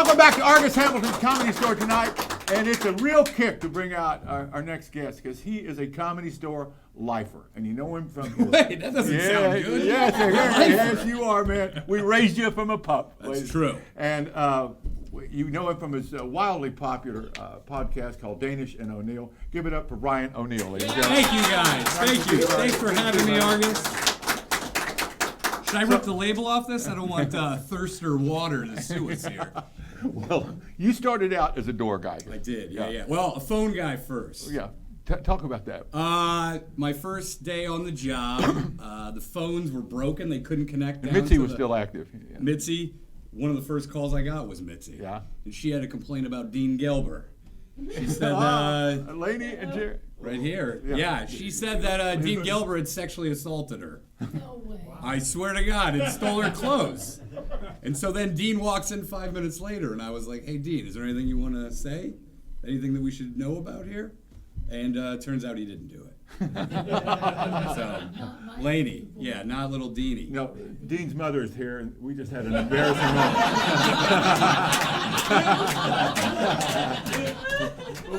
Welcome back to Argus Hamilton's Comedy Store tonight. And it's a real kick to bring out our next guest because he is a Comedy Store lifer. And you know him from his... Wait, that doesn't sound good. Yes, you are, man. We raised you from a pup. That's true. And you know him from his wildly popular podcast called Danis and O'Neill. Give it up for Brian O'Neill, ladies and gentlemen. Thank you, guys. Thank you. Thanks for having me, Argus. Should I rip the label off this? I don't want thirst or water to sue us here. Well, you started out as a door guy. I did, yeah. Well, a phone guy first. Yeah. Talk about that. My first day on the job, the phones were broken. They couldn't connect down. Mitzi was still active. Yeah. Mitzi, one of the first calls I got was Mitzi. Yeah. And she had a complaint about Dean Gelber. She said, Lady and Jerry. Right here. Yeah, she said that Dean Gelber had sexually assaulted her. No way. I swear to God, and stole her clothes. And so then Dean walks in 5 minutes later, and I was like, hey, Dean, is there anything you want to say? Anything that we should know about here? And turns out he didn't do it. So, Laney, yeah, not little Deanie. No, Dean's mother is here, and we just had an embarrassing moment.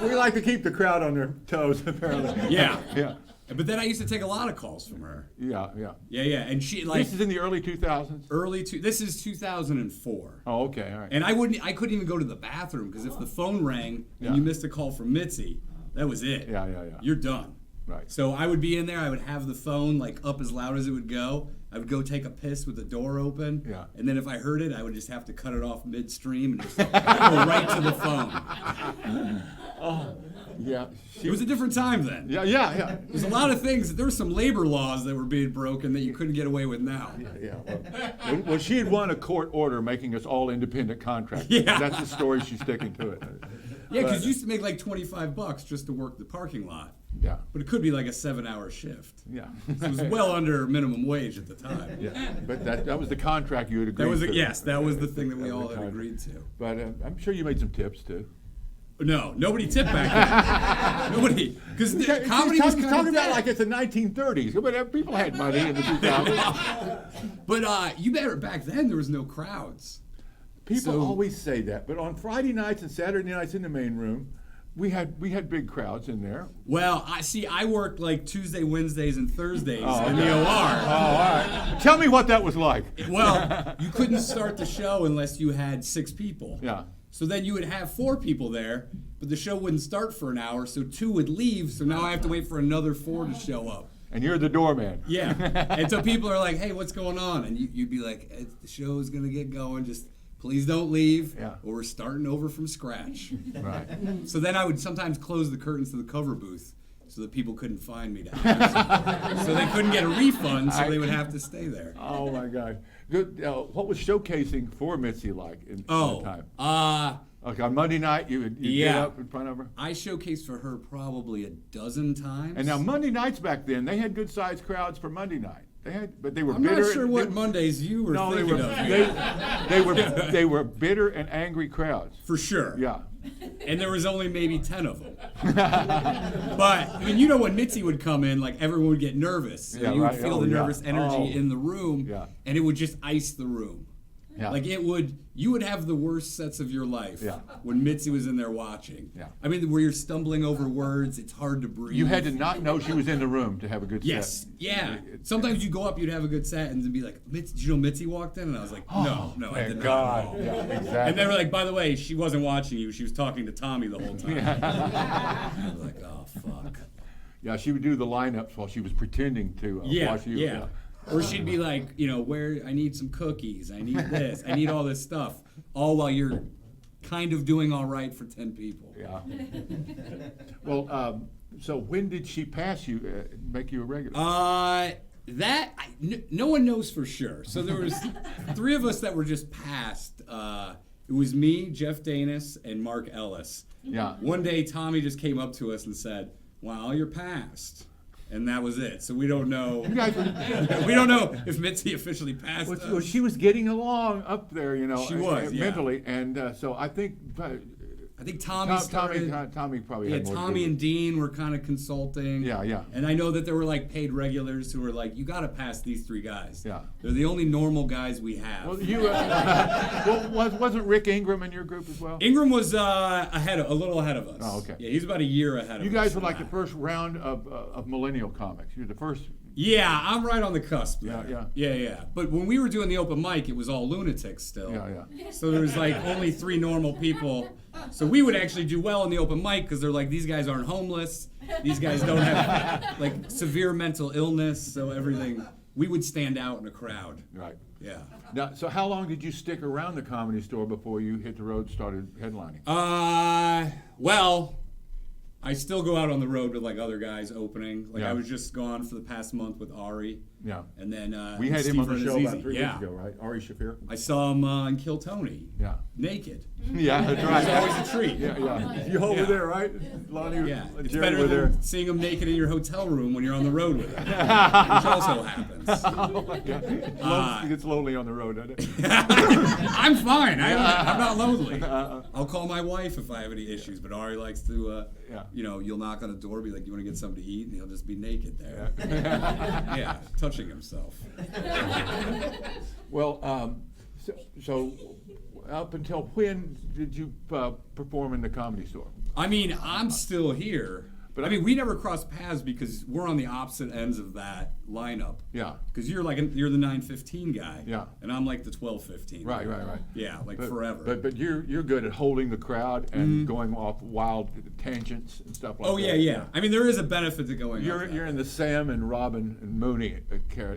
We like to keep the crowd on their toes, apparently. Yeah. Yeah. But then I used to take a lot of calls from her. Yeah. Yeah, and she like... This is in the early 2000s? This is 2004. Oh, okay, all right. And I couldn't even go to the bathroom, because if the phone rang and you missed a call from Mitzi, that was it. Yeah. You're done. Right. So I would be in there, I would have the phone like up as loud as it would go. I would go take a piss with the door open. Yeah. And then if I heard it, I would just have to cut it off midstream and just go right to the phone. Oh, yeah. It was a different time then. Yeah. There's a lot of things. There were some labor laws that were being broken that you couldn't get away with now. Yeah. Well, she had won a court order making us all independent contractors. Yeah. That's the story. She's sticking to it. Yeah, because you used to make like $25 just to work the parking lot. Yeah. But it could be like a 7-hour shift. Yeah. So it was well under minimum wage at the time. Yeah. But that was the contract you had agreed to. Yes, that was the thing that we all had agreed to. But I'm sure you made some tips too. No, nobody tipped back then. Nobody, because comedy was kind talking of about like it's the 1930s. But people had money in the 2000s. But you better back then there was no crowds. People always say that, but on Friday nights and Saturday nights in the main room, we had big crowds in there. Well, I worked like Tuesday, Wednesdays, and Thursdays in the OR. Oh, all right. Tell me what that was like. Well, you couldn't start the show unless you had 6 people. Yeah. So then you would have 4 people there, but the show wouldn't start for an hour, so 2 would leave, so now I have to wait for another 4 to show up. And you're the doorman. Yeah. And so people are like, hey, what's going on? And you'd be like, the show's going to get going, just please don't leave, or we're starting over from scratch. Right. So then I would sometimes close the curtains to the cover booth so that people couldn't find me down. So they couldn't get a refund, so they would have to stay there. Oh, my God. What was showcasing for Mitzi like in that time? Like on Monday night, you get up in front of her? I showcased for her probably a dozen times. And now Monday nights back then, they had good-sized crowds for Monday night. But they were I'm bitter. Not sure what Mondays you were thinking of. They were bitter and angry crowds. For sure. Yeah. And there was only maybe 10 of them. But, I mean, you know when Mitzi would come in, like everyone would get nervous. And you would feel the nervous energy in the room. Yeah. And it would just ice the room. Yeah. Like you would have the worst sets of your life when Mitzi was in there watching. Yeah. I mean, where you're stumbling over words, it's hard to breathe. You had to not know she was in the room to have a good set. Yes, yeah. Sometimes you go up, you'd have a good set, and then be like, did you know Mitzi walked in? And I was like, no, I did not. Yeah, exactly. And they were like, by the way, she wasn't watching you. She was talking to Tommy the whole time. I was like, oh, fuck. Yeah, she would do the lineups while she was pretending to watch you. Yeah. Or she'd be like, where I need some cookies, I need this, I need all this stuff, all while you're kind of doing all right for 10 people. Yeah. Well, so when did she pass you, make you a regular? No one knows for sure. So there was 3 of us that were just passed. It was me, Jeff Danis, and Mark Ellis. Yeah. One day, Tommy just came up to us and said, "Wow, you're passed." And that was it. So we don't know. We don't know if Mitzi officially passed us. Well, she was getting along up there, She was, mentally, and so I think I think Tommy started. Tommy probably Yeah, had more to Tommy do and with Dean were kind of consulting. Yeah. And I know that there were like paid regulars who were like, you got to pass these 3 guys. Yeah. They're the only normal guys we have. Well, you wasn't Rick Ingram in your group as well? Ingram was a little ahead of us. Oh, okay. Yeah, he's about a year ahead of us. You guys were in like that. the first round of millennial comics. You're the first. Yeah, I'm right on the cusp there. Yeah. But when we were doing the open mic, it was all lunatics still. Yeah. So there was like only 3 normal people. So we would actually do well in the open mic because they're like, these guys aren't homeless. These guys don't have like severe mental illness. So everything, we would stand out in a crowd. Right. Yeah. Now, so how long did you stick around the Comedy Store before you hit the road and started headlining? Well, I still go out on the road with like other guys opening. Like Yeah. I was just gone for the past month with Ari. Yeah. And then We had him on the Steve show about Renazizi. 3 weeks ago, right? Ari Shafir? I saw him in Kill Tony. Yeah. Naked. Yeah, that's It's right. always a treat. Yeah. You all were Yeah. there, right? Lonnie Yeah, and it's Jerry better were there. than seeing him naked in your hotel room when you're on the road with him, which also happens. Oh my God. It gets lonely on the road, doesn't it? I'm fine. I'm not lonely. I'll call my wife if I have any issues, but Ari likes to, you'll knock on the door, be like, you want to get something to eat? And he'll just be naked there. Yeah, touching himself. Well, so up until when did you perform in the Comedy Store? I mean, I'm still here. But I mean, we never crossed paths because we're on the opposite ends of that lineup. Yeah. Because you're the 9:15 guy. Yeah. And I'm like the 12:15. Right. Yeah, forever. But you're good at holding the crowd and going off wild tangents and stuff like that. Yeah. I mean, there is a benefit to going. You're in the Sam and Robin and Mooney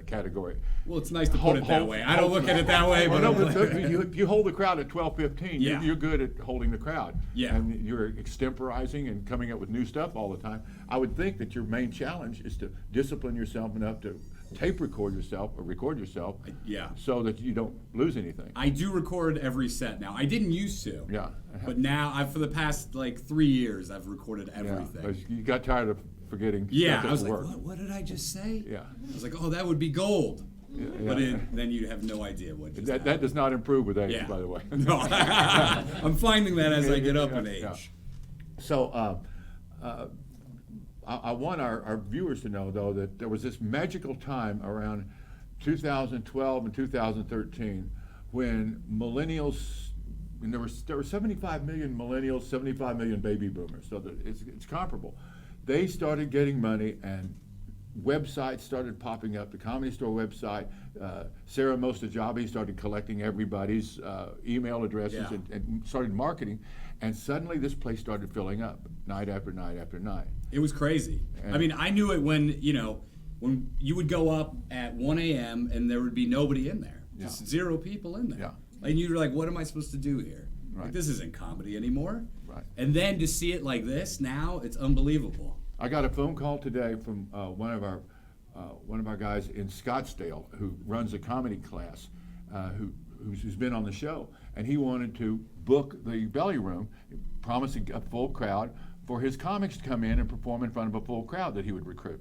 category. Well, it's nice to put it that way. I don't look at it that way, but Well, no, but you hold the crowd at 12:15. Yeah. You're good at holding the crowd. Yeah. And you're extemporizing and coming up with new stuff all the time. I would think that your main challenge is to discipline yourself enough to tape record yourself or record yourself. Yeah. So that you don't lose anything. I do record every set now. I didn't used to. Yeah. But now, for the past 3 years, I've recorded Yeah. everything. But you got tired of forgetting. Yeah, stuff I was at like, work. what did I just say? Yeah. I was like, oh, that would be gold. Yeah. But then you have no idea what just That does not improve with age, Yeah. by the way. No, I'm finding that as I get up in age. Yeah. So I want our viewers to know, though, that there was this magical time around 2012 and 2013 when millennials, and there were 75 million millennials, 75 million baby boomers, so that it's comparable. They started getting money and websites started popping up. The Comedy Store website, Sarah Mostajabi started collecting everybody's email addresses Yeah. and started marketing, and suddenly this place started filling up night after night after night. It was crazy. I mean, I knew it when you would go up at 1 a.m. and there would be nobody in there. Just Yeah. 0 people in there. Yeah. And you were like, what am I supposed to do here? Right. Like, this isn't comedy anymore. Right. And then to see it like this now, it's unbelievable. I got a phone call today from one of our guys in Scottsdale who runs a comedy class, who's been on the show, and he wanted to book the Belly Room, promising a full crowd for his comics to come in and perform in front of a full crowd that he would recruit.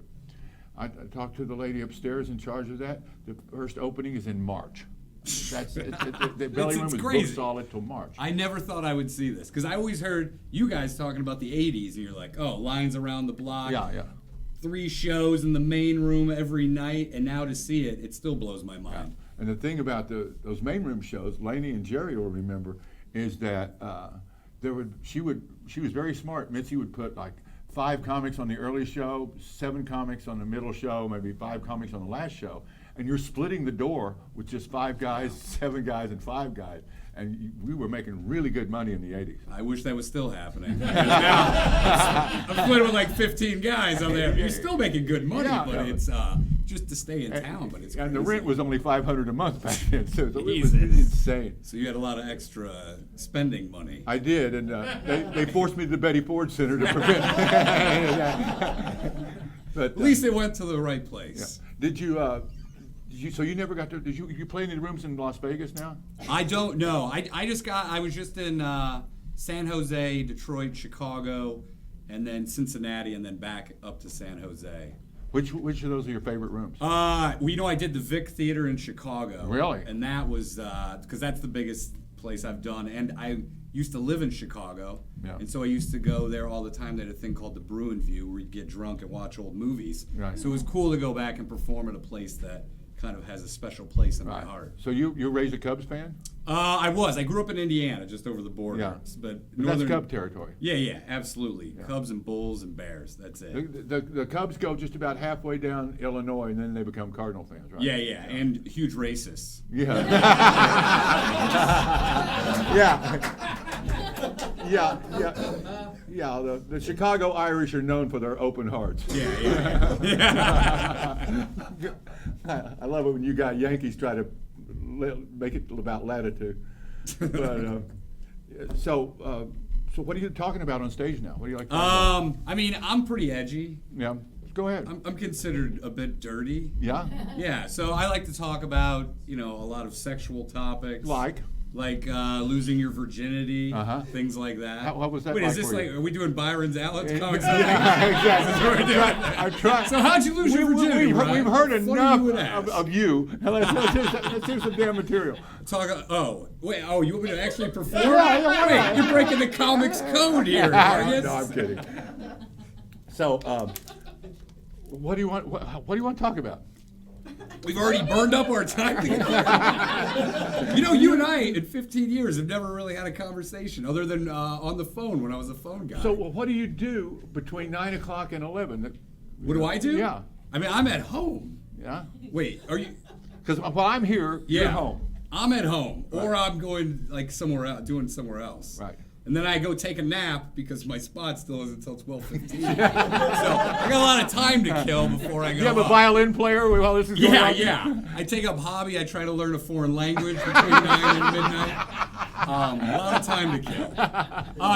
I talked to the lady upstairs in charge of that. The first opening is in March. The Belly Room It's was crazy. booked solid till March. I never thought I would see this because I always heard you guys talking about the 80s and you're like, oh, lines around the block. Yeah. 3 shows in the main room every night, and now to see it, it still blows my mind. And the thing about those main room shows, Lainey and Jerry will remember, is that she was very smart. Mitzi would put like 5 comics on the early show, 7 comics on the middle show, maybe 5 comics on the last show, and you're splitting the door with just 5 guys, 7 guys, and 5 guys. And we were making really good money in the 80s. I wish that was still happening. Now, I'm playing with like 15 guys on there. You're still making good money, but it's just to stay in town. But it's and the crazy. rent was only $500 a month back then, so it was Jesus. insane. So you had a lot of extra spending money. I did, and they forced me to the Betty Ford Center to prevent. But At least they went to the right place. Did you? So you never got to? Did you play any rooms in Las Vegas now? I don't know. I was just in San Jose, Detroit, Chicago, and then Cincinnati, and then back up to San Jose. Which of those are your favorite rooms? I did the Vic Theater in Chicago. Really? And that was because that's the biggest place I've done, and used to live in Chicago, Yeah. and so I used to go there all the time. They had a thing called the Bruin View where you'd get drunk and watch old movies. Right. So it was cool to go back and perform at a place that kind of has a special place in my heart. So you raised a Cubs fan? I was. I grew up in Indiana, just over the border. Yeah. But That's Cub territory. Yeah, absolutely. Yeah. Cubs and Bulls and Bears. That's it. The Cubs go just about halfway down Illinois, and then they become Cardinal fans, right? Yeah, and huge racists. Yeah. Yeah. The Chicago Irish are known for their open hearts. Yeah. I love it when you got Yankees try to make it about latitude. But so what are you talking about on stage now? What do you like? I mean, I'm pretty edgy. Yeah. Go ahead. I'm considered a bit dirty. Yeah. Yeah. So I like to talk about a lot of sexual topics. Like losing your virginity, things like that. What was that? Wait, like is this for like, you? are we doing Byron's Alex comics? Yeah, exactly. That's what we're doing. I'm trying. So how'd you lose your virginity, We've Ryan? heard What enough you would ask? of you. Let's hear some damn material. You want me to actually perform? Yeah. Wait, you're breaking the comics code here, Marcus. No, I'm kidding. So, what do you want? What do you want to talk about? We've already burned up our time together. You and I, in 15 years, have never really had a conversation other than on the phone when I was a phone guy. So, what do you do between 9 o'clock and 11? What do I do? Yeah. I mean, I'm at home. Yeah. Wait, are you? Because while I'm here, you're home. I'm at home, or I'm going somewhere else, doing somewhere else. Right. And then I go take a nap because my spot still is until 12:15. So I got a lot of time to kill before I go. Do you have a off. violin player while this is going on? Yeah. I take up hobby. I try to learn a foreign language between 9 and midnight. A lot of time to kill.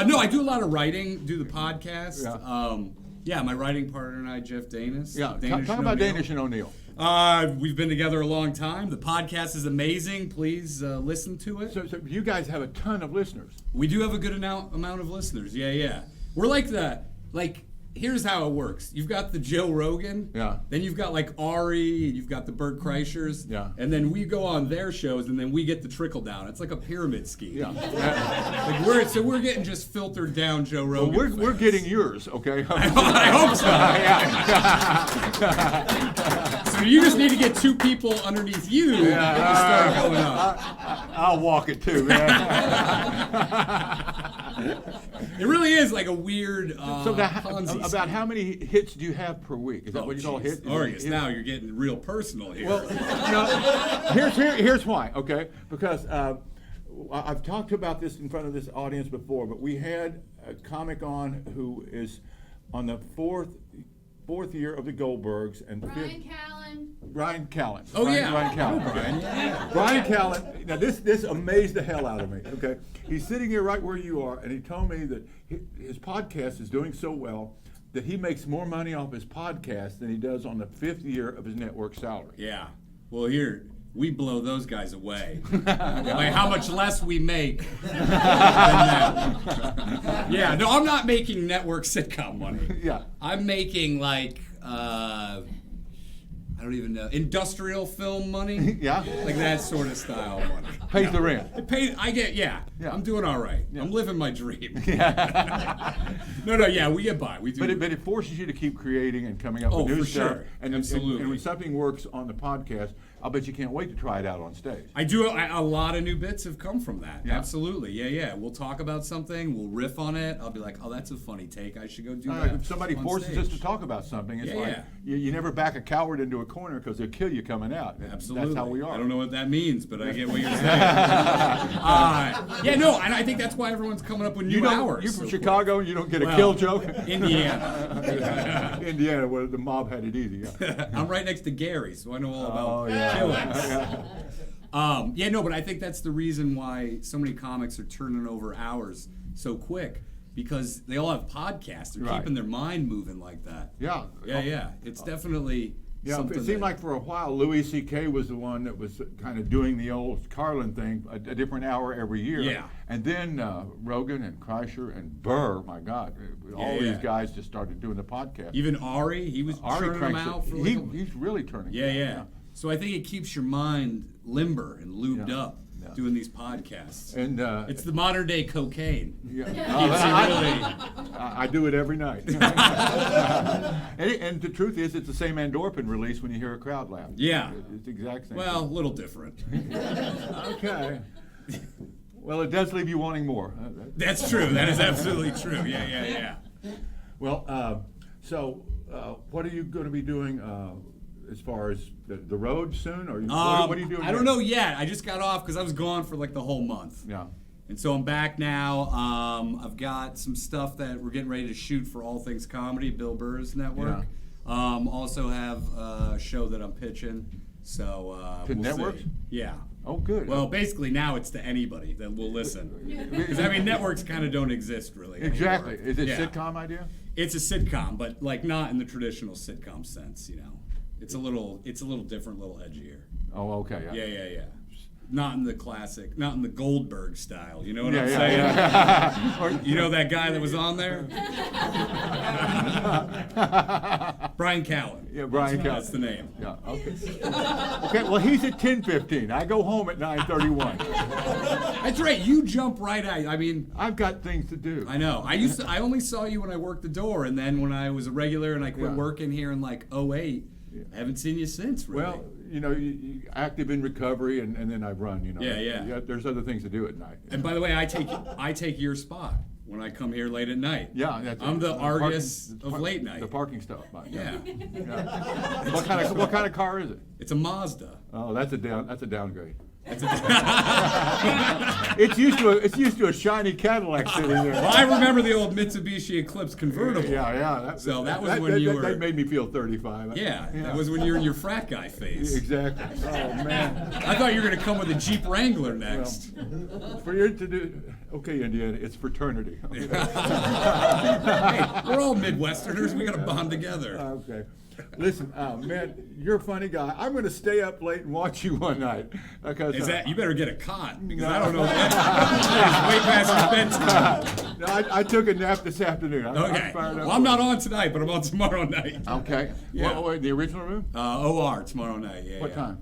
No, I do a lot of writing. Do the podcast. Yeah. My writing partner and I, Jeff Danis. Yeah. Danis Talk and about O'Neill. Danish and O'Neill. We've been together a long time. The podcast is amazing. Please listen to it. So you guys have a ton of listeners. We do have a good amount of listeners. Yeah. We're here's how it works. You've got the Joe Rogan. Yeah. Then you've got like Ari, and you've got the Bert Kreischers. Yeah. And then we go on their shows, and then we get the trickle down. It's like a pyramid scheme. Yeah. We're getting just filtered down Joe Rogan. Well, we're getting yours, okay? I hope so. So you just need to get two people underneath you to start going up. I'll walk it too, man. It really is like a weird So Ponzi about how many hits do you have per week? Is that what you call a hit? Arius, now you're getting real personal here. Well, here's why, okay? Because I've talked about this in front of this audience before, but we had a comic on who is on the fourth year of the Goldbergs and Brian Callen. Oh, yeah. Brian Callen. Brian, yeah. Brian Callen. Now this amazed the hell out of me. Okay, he's sitting here right where you are, and he told me that his podcast is doing so well that he makes more money off his podcast than he does on the 5th year of his network salary. Yeah. Well, here we blow those guys away. Like how much less we make than that. Yeah. No, I'm not making network sitcom money. Yeah. I'm making like I don't even know, industrial film money. Yeah. Like that sort of style money. Pays the rent. Yeah. I'm doing all right. Yeah. I'm living my dream. Yeah. No, yeah, we get by. We do. But it forces you to keep creating and coming up with new for stuff. sure. And Absolutely. And when something works on the podcast, I'll bet you can't wait to try it out on stage. I do. A lot of new bits have come from that. Yeah. Absolutely. Yeah. We'll talk about something. We'll riff on it. I'll be like, oh, that's a funny take. I should go do that. If somebody on forces stage. us to talk about something, it's Yeah. you never back a coward into a corner because they'll kill you coming out. Absolutely. That's how we are. I don't know what that means, but I get what you're saying. And I think that's why everyone's coming up with new hours. You're from so Chicago and you don't get a Well, kill joke? Indiana. Indiana, where the mob had it easy. Yeah. I'm right next to Gary, so I know all about Oh, yeah. killings. But I think that's the reason why so many comics are turning over hours so quick, because they all have podcasts. They're Right. keeping their mind moving like that. Yeah. Yeah. It's definitely something. It seemed like for a while Louis C.K. was the one that was kind of doing the old Carlin thing, a different hour every year. Yeah. And then Rogan and Kreischer and Burr, my God, all these guys just started doing the podcast. Even Ari, he was churning them cranks it. out for He's really turning. Yeah. So I think it keeps your mind limber and lubed Yeah. up Yeah. doing these podcasts. And It's the modern day cocaine. yeah. Keeps you I do it every night. and the truth is, it's the same endorphin release when you hear a crowd laugh. Yeah. It's the exact same. Well, a little different. Okay. Well, it does leave you wanting more. That's true. That is absolutely true. Yeah. Well, so what are you going to be doing as far as the road soon? Or what are you doing? I don't know yet. I just got off because I was gone for like the whole month. Yeah. And so I'm back now. I've got some stuff that we're getting ready to shoot for All Things Comedy, Bill Burr's network. Also have a show that I'm pitching. So To we'll networks? see. Yeah. Oh, good. Well, basically now it's to anybody that will listen. Because I mean, networks kind of don't exist really. Exactly. anymore. Is it Yeah. sitcom idea? It's a sitcom, but like not in the traditional sitcom sense. You know, it's a little different, a little edgier. Oh, okay. Yeah. Not in the classic, not in the Goldberg style. You know what I'm Yeah, saying? yeah. Or- You know that guy that was on there? Brian Callen. Yeah, Brian Callen. That's the name. Yeah. Okay. Okay. Well, he's at 10:15. I go home at 9:31. That's right. You jump right out. I mean, I've got things to do. I know. I only saw you when I worked the door, and then when I was a regular and I quit Yeah. working here in like '08, I haven't seen you since. Really. Well, you know, you active in recovery, and then I run. You know. Yeah. There's other things to do at night. And by the way, I take your spot when I come here late at night. Yeah, that's I'm the parking- Argus of late night. The parking stuff. Yeah. Yeah. What kind of car is it? It's a Mazda. Oh, that's a downgrade. It's a It's used to a shiny Cadillac sitting there. Well, I remember the old Mitsubishi Eclipse convertible. Yeah. So that was when you were- That made me feel 35. Yeah, that was when you were in your frat guy phase. Exactly. Oh man. I thought you were going to come with a Jeep Wrangler next. For you to do, okay, Indiana, it's fraternity. Hey, we're all Midwesterners. We got to bond together. Okay. Listen, man, you're a funny guy. I'm going to stay up late and watch you one night. Because, Is that you better get a cot because No. I don't know. That is way past your bedtime. No, I took a nap this afternoon. I'm Okay. fired up Well, I'm for not it. on tonight, but I'm on tomorrow night. Okay. Yeah. What, the original room? OR tomorrow night. Yeah. What yeah. time?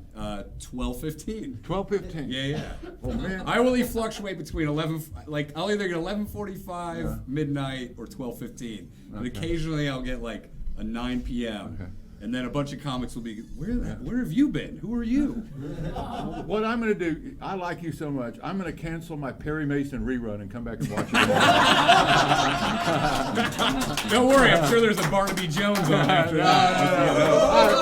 12:15. 12:15. Yeah. Oh man. I will fluctuate between 11, like I'll either get 11:45, midnight, or 12:15. But Okay. occasionally I'll get like a 9 p.m. Okay. And then a bunch of comics will be, where have you been? Who are you? What I'm going to do, I like you so much, I'm going to cancel my Perry Mason rerun and come back and watch it. Don't worry, I'm sure there's a Barnaby Jones on after that.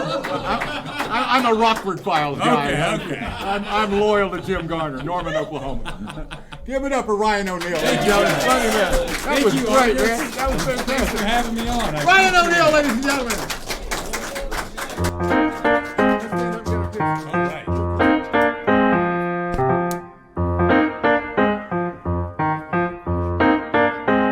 I'm a Rockford Files guy. Okay. I'm loyal to Jim Garner, Norman, Oklahoma. Give it up for Ryan O'Neal. Ladies and gentlemen. Funny man. That Thank was you, great, Argus. man. That was Thanks fantastic. for having me on. I Ryan appreciate it. O'Neal, ladies and gentlemen.